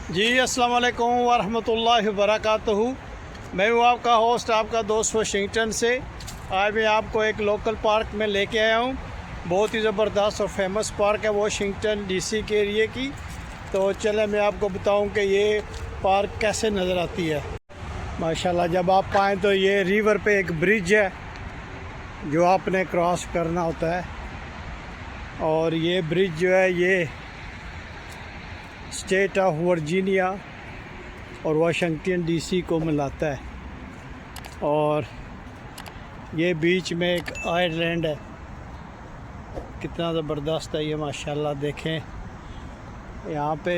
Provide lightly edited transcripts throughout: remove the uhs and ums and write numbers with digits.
जी अस्सलाम वालेकुम वरहमतुल्लाहि वबरकातुहू। मैं हूँ आपका होस्ट, आपका दोस्त वाशिंगटन से। आज मैं आपको एक लोकल पार्क में लेके आया हूँ। बहुत ही ज़बरदस्त और फेमस पार्क है वाशिंगटन डीसी के एरिए की। तो चलें मैं आपको बताऊँ कि ये पार्क कैसे नज़र आती है। माशाल्लाह जब आप आएँ तो ये रिवर पे एक ब्रिज है जो आपने क्रॉस करना होता है, और ये ब्रिज जो है ये स्टेट ऑफ वर्जीनिया और वाशिंगटन डीसी को मिलाता है। और ये बीच में एक आइलैंड है, कितना ज़बरदस्त है ये माशाल्लाह। देखें यहाँ पे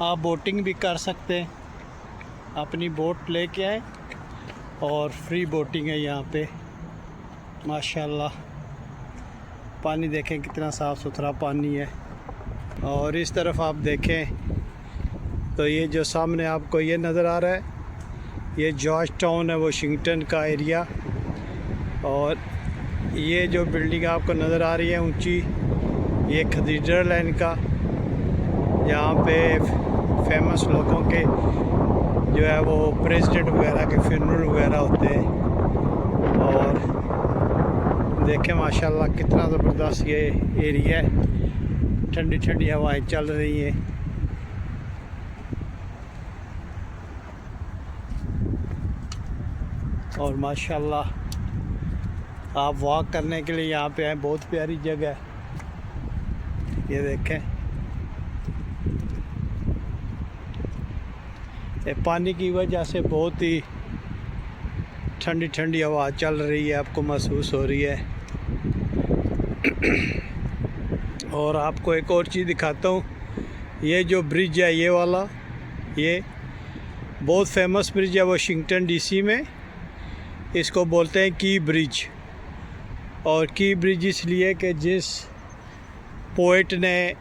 आप बोटिंग भी कर सकते हैं, अपनी बोट लेके आए और फ्री बोटिंग है यहाँ पे माशाल्लाह। पानी देखें कितना साफ़ सुथरा पानी है। और इस तरफ आप देखें तो ये जो सामने आपको ये नज़र आ रहा है, ये जॉर्ज टाउन है वाशिंगटन का एरिया। और ये जो बिल्डिंग आपको नज़र आ रही है ऊंची, ये कैथेड्रल है इनका, जहाँ पे फेमस लोगों के जो है वो प्रेसिडेंट वगैरह के फ्यूनरल वगैरह होते हैं। और देखें माशाल्लाह कितना ज़बरदस्त ये एरिया है, ठंडी ठंडी हवाएं चल रही हैं। और माशाल्लाह आप वॉक करने के लिए यहाँ पे आए, बहुत प्यारी जगह है। ये देखें ये पानी की वजह से बहुत ही ठंडी ठंडी हवा चल रही है, आपको महसूस हो रही है। और आपको एक और चीज़ दिखाता हूँ, ये जो ब्रिज है ये वाला, ये बहुत फेमस ब्रिज है वाशिंगटन डीसी में। इसको बोलते हैं की ब्रिज। और की ब्रिज इसलिए कि जिस पोएट ने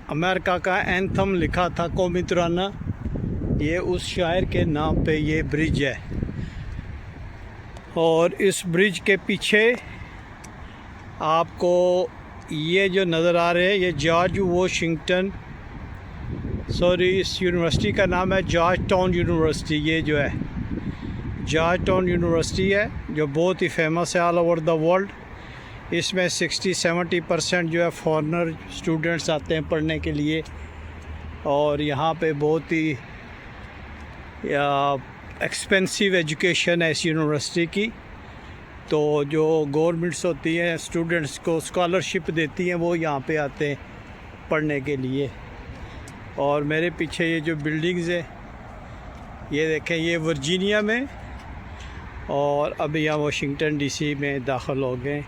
अमेरिका का एंथम लिखा था कौमी तराना, ये उस शायर के नाम पे ये ब्रिज है। और इस ब्रिज के पीछे आपको ये जो नज़र आ रहे हैं, ये जॉर्ज वाशिंगटन इस यूनिवर्सिटी का नाम है जॉर्ज टाउन यूनिवर्सिटी। ये जो है जॉर्ज टाउन यूनिवर्सिटी है जो बहुत ही फेमस है ऑल ओवर द वर्ल्ड। इसमें 60-70% जो है फॉरेनर स्टूडेंट्स आते हैं पढ़ने के लिए। और यहाँ पे बहुत ही एक्सपेंसिव एजुकेशन है इस यूनिवर्सिटी की। तो जो गवर्नमेंट्स होती हैं स्टूडेंट्स को स्कॉलरशिप देती हैं, वो यहाँ पे आते हैं पढ़ने के लिए। और मेरे पीछे ये जो बिल्डिंग्स है ये देखें, ये वर्जीनिया में, और अभी यहाँ वाशिंगटन डीसी में दाखिल हो गए।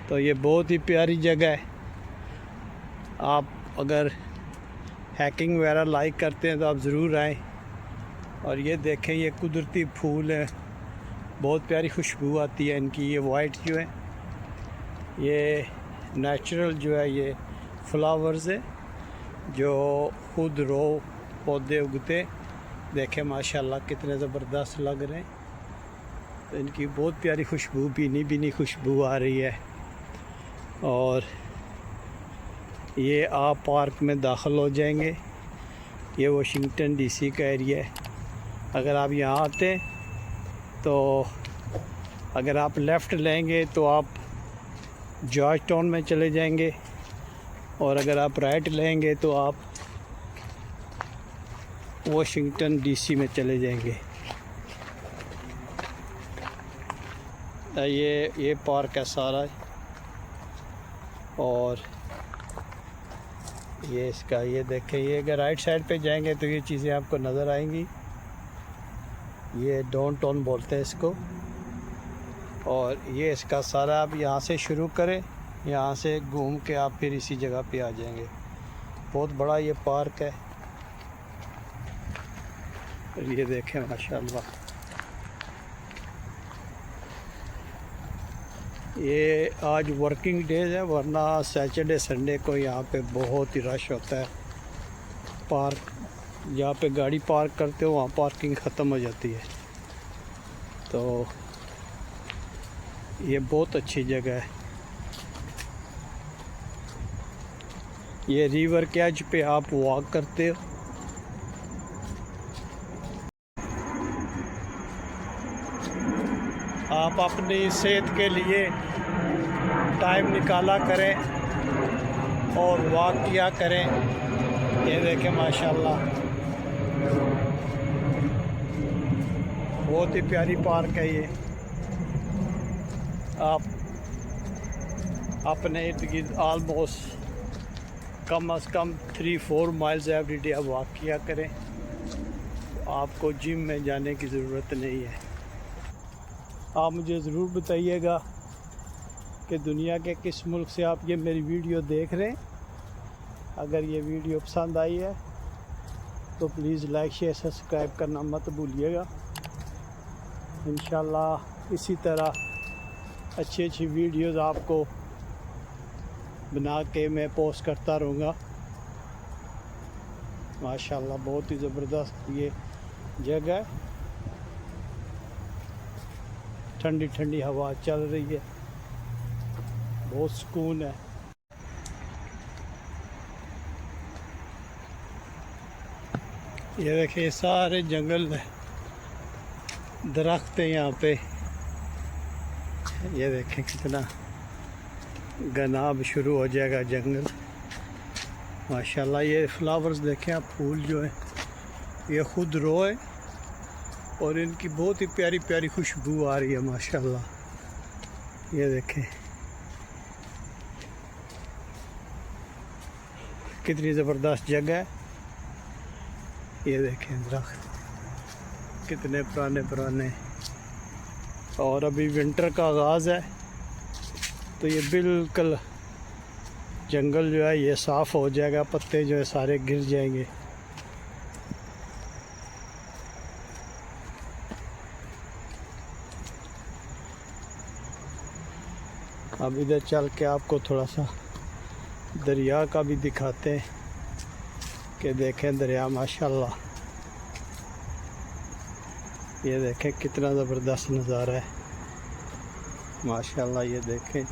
तो ये बहुत ही प्यारी जगह है। आप अगर हैकिंग वगैरह लाइक करते हैं तो आप ज़रूर आएँ। और ये देखें ये कुदरती फूल है, बहुत प्यारी खुशबू आती है इनकी। ये वाइट जो है ये नेचुरल जो है ये फ्लावर्स है जो खुद रो पौधे उगते। देखें माशाल्लाह कितने ज़बरदस्त लग रहे हैं। तो इनकी बहुत प्यारी खुशबू, भीनी भीनी खुशबू आ रही है। और ये आप पार्क में दाखिल हो जाएंगे। ये वाशिंगटन डीसी का एरिया है। अगर आप यहाँ आते हैं तो अगर आप लेफ़्ट लेंगे तो आप जॉर्ज टाउन में चले जाएंगे, और अगर आप राइट लेंगे तो आप वाशिंगटन डीसी में चले जाएंगे। ये पार्क है सारा। और ये इसका ये देखें, ये अगर राइट साइड पे जाएंगे तो ये चीज़ें आपको नज़र आएंगी। ये डाउनटाउन बोलते हैं इसको। और ये इसका सारा आप यहाँ से शुरू करें, यहाँ से घूम के आप फिर इसी जगह पे आ जाएंगे। बहुत बड़ा ये पार्क है। ये देखें माशाल्लाह, ये आज वर्किंग डेज है, वरना सैटरडे संडे को यहाँ पे बहुत ही रश होता है। पार्क जहाँ पे गाड़ी पार्क करते हो वहाँ पार्किंग ख़त्म हो जाती है। तो ये बहुत अच्छी जगह है। ये रिवर के एज पे आप वॉक करते हो। आप अपनी सेहत के लिए टाइम निकाला करें और वॉक किया करें। ये देखें माशाल्लाह बहुत ही प्यारी पार्क है ये। आप अपने इर्द गिर्द आलमोस्ट कम से कम 3-4 माइल्स एवरी डे आप वॉक किया करें। आपको जिम में जाने की ज़रूरत नहीं है। आप मुझे ज़रूर बताइएगा कि दुनिया के किस मुल्क से आप ये मेरी वीडियो देख रहे हैं। अगर ये वीडियो पसंद आई है तो प्लीज़ लाइक शेयर सब्सक्राइब करना मत भूलिएगा। इंशाल्लाह इसी तरह अच्छी वीडियोज़ आपको बना के मैं पोस्ट करता रहूँगा। माशाल्लाह बहुत ही ज़बरदस्त ये जगह है। ठंडी ठंडी हवा चल रही है, बहुत सुकून है। ये देखिए सारे जंगल दरख्त हैं यहाँ पे। ये देखें कितना घना अब शुरू हो जाएगा जंगल। माशाल्लाह ये फ्लावर्स देखें आप, फूल जो है ये खुद रो है और इनकी बहुत ही प्यारी प्यारी खुशबू आ रही है माशाल्लाह। ये देखें कितनी ज़बरदस्त जगह है। ये देखें दरख्त कितने पुराने पुराने, और अभी विंटर का आगाज़ है तो ये बिल्कुल जंगल जो है ये साफ़ हो जाएगा, पत्ते जो है सारे गिर जाएंगे। अब इधर चल के आपको थोड़ा सा दरिया का भी दिखाते हैं कि देखें दरिया माशाल्लाह। ये देखें कितना ज़बरदस्त नज़ारा है माशाल्लाह। ये देखें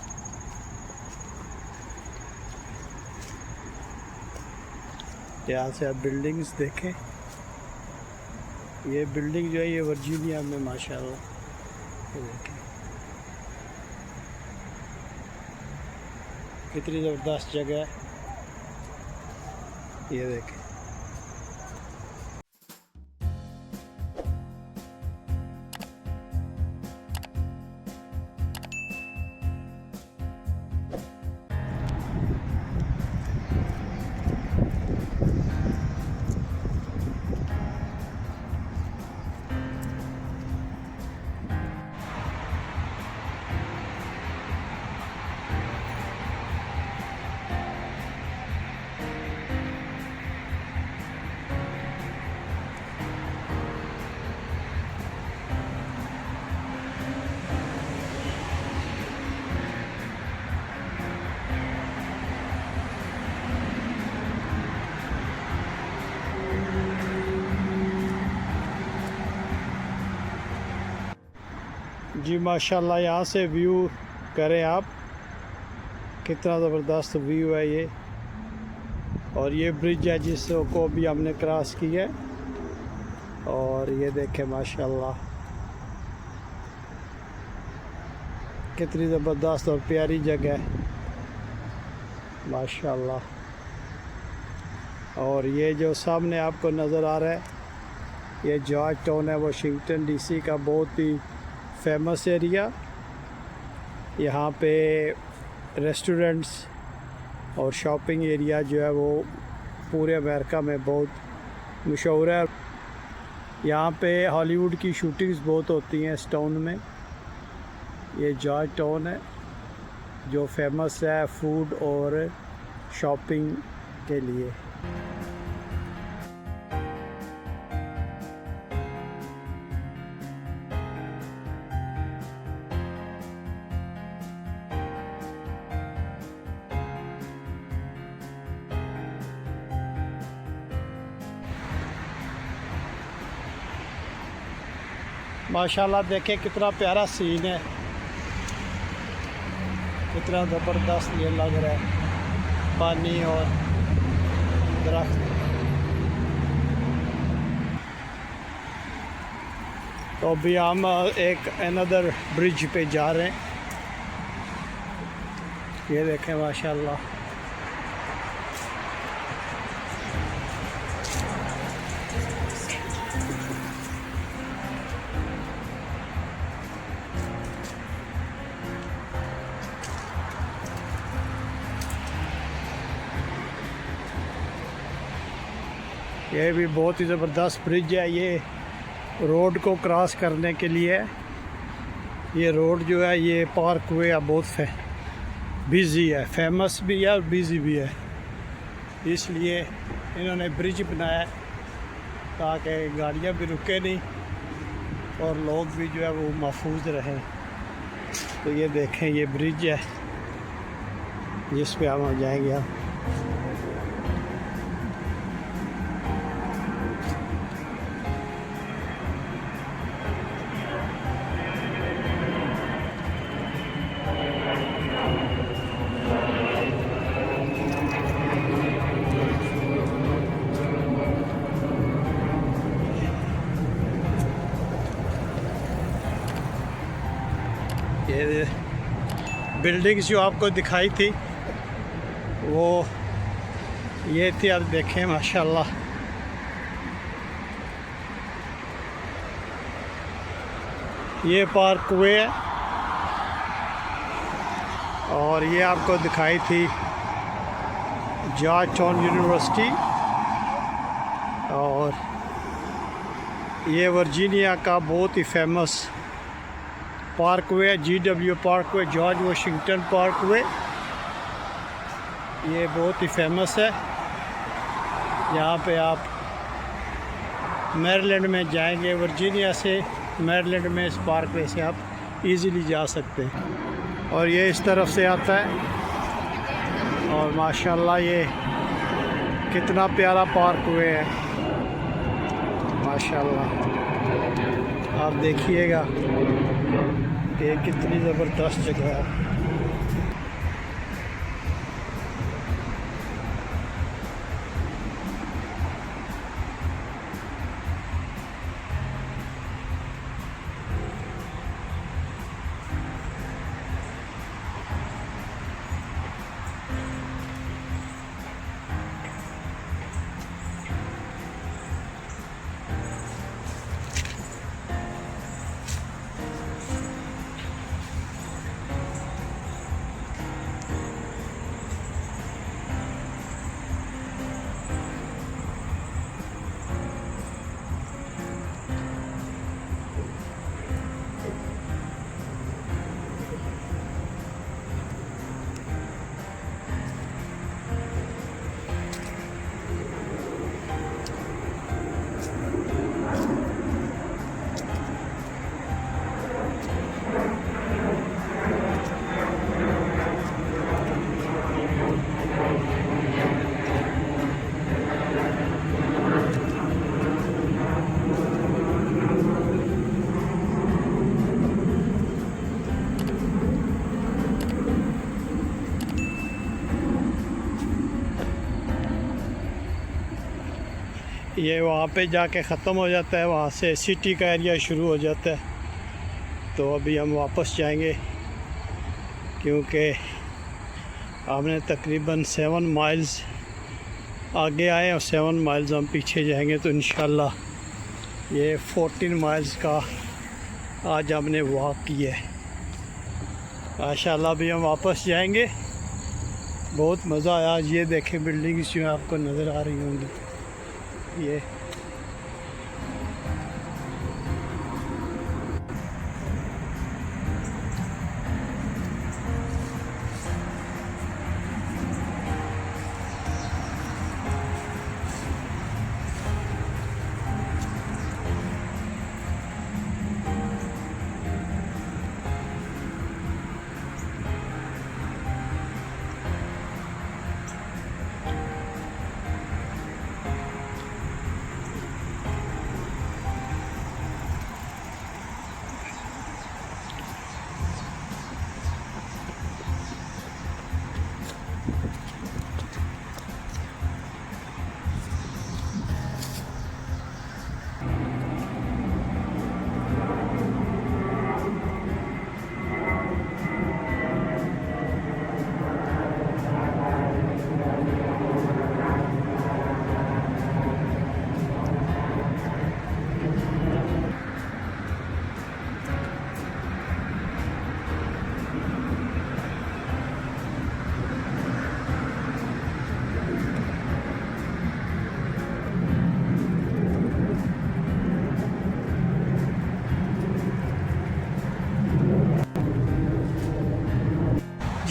यहाँ से आप बिल्डिंग्स देखें। ये बिल्डिंग जो है ये वर्जीनिया में माशाल्लाह। ये देखें कितनी ज़बरदस्त जगह है। ये देखें जी माशाल्लाह। यहाँ से व्यू करें आप, कितना ज़बरदस्त व्यू है ये। और ये ब्रिज है जिसको भी हमने क्रॉस किया है। और ये देखें माशाल्लाह कितनी ज़बरदस्त और प्यारी जगह है माशाल्लाह। और ये जो सामने आपको नज़र आ रहा है ये जॉर्ज टाउन है, वाशिंगटन डीसी का बहुत ही फेमस एरिया। यहाँ पे रेस्टोरेंट्स और शॉपिंग एरिया जो है वो पूरे अमेरिका में बहुत मशहूर है। यहाँ पे हॉलीवुड की शूटिंग्स बहुत होती हैं इस टाउन में। ये जॉर्ज टाउन है जो फेमस है फूड और शॉपिंग के लिए। माशाल्लाह देखें कितना प्यारा सीन है, कितना ज़बरदस्त ये लग रहा है। पानी और दरख्त। तो अभी हम एक अनदर ब्रिज पे जा रहे हैं। ये देखें माशाल्लाह। ये भी बहुत ही ज़बरदस्त ब्रिज है। ये रोड को क्रॉस करने के लिए ये रोड जो है ये पार्क वे बहुत बिज़ी है, फेमस भी है और बिज़ी भी है। इसलिए इन्होंने ब्रिज बनाया है ताकि गाड़ियाँ भी रुके नहीं और लोग भी जो है वो महफूज रहें। तो ये देखें, ये ब्रिज है जिस पे हम जाएंगे। हम ये बिल्डिंग्स जो आपको दिखाई थी वो ये थी। आप देखें माशाल्लाह, ये पार्क वे है और ये आपको दिखाई थी जॉर्ज टाउन यूनिवर्सिटी और ये वर्जीनिया का बहुत ही famous parkway, GW parkway, George Washington parkway. ये बहुत ही फेमस है। यहाँ पे आप मैरीलैंड में जाएंगे, वर्जीनिया से मैरीलैंड में इस पार्कवे से आप इजीली जा सकते हैं। और ये इस तरफ से आता है और माशाल्लाह ये कितना प्यारा पार्कवे है माशाल्लाह। आप देखिएगा कि कितनी ज़बरदस्त जगह है। ये वहाँ पे जाके ख़त्म हो जाता है, वहाँ से सिटी का एरिया शुरू हो जाता है। तो अभी हम वापस जाएंगे क्योंकि हमने तकरीबन 7 माइल्स आगे आए और 7 माइल्स हम पीछे जाएंगे। तो इंशाल्लाह ये 14 माइल्स का आज हमने वॉक किया है। माशाल्लाह अभी हम वापस जाएंगे। बहुत मज़ा आया आज। ये देखें बिल्डिंग्स जो आपको नज़र आ रही होंगी ये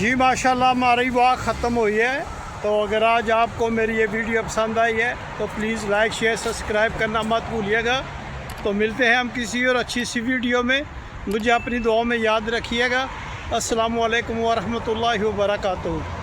जी माशाल्लाह हमारी वाक ख़त्म हुई है। तो अगर आज आपको मेरी ये वीडियो पसंद आई है तो प्लीज़ लाइक शेयर सब्सक्राइब करना मत भूलिएगा। तो मिलते हैं हम किसी और अच्छी सी वीडियो में। मुझे अपनी दुआओं में याद रखिएगा। अस्सलामु अलैकुम वरहमतुल्लाहि वबरकातुहू।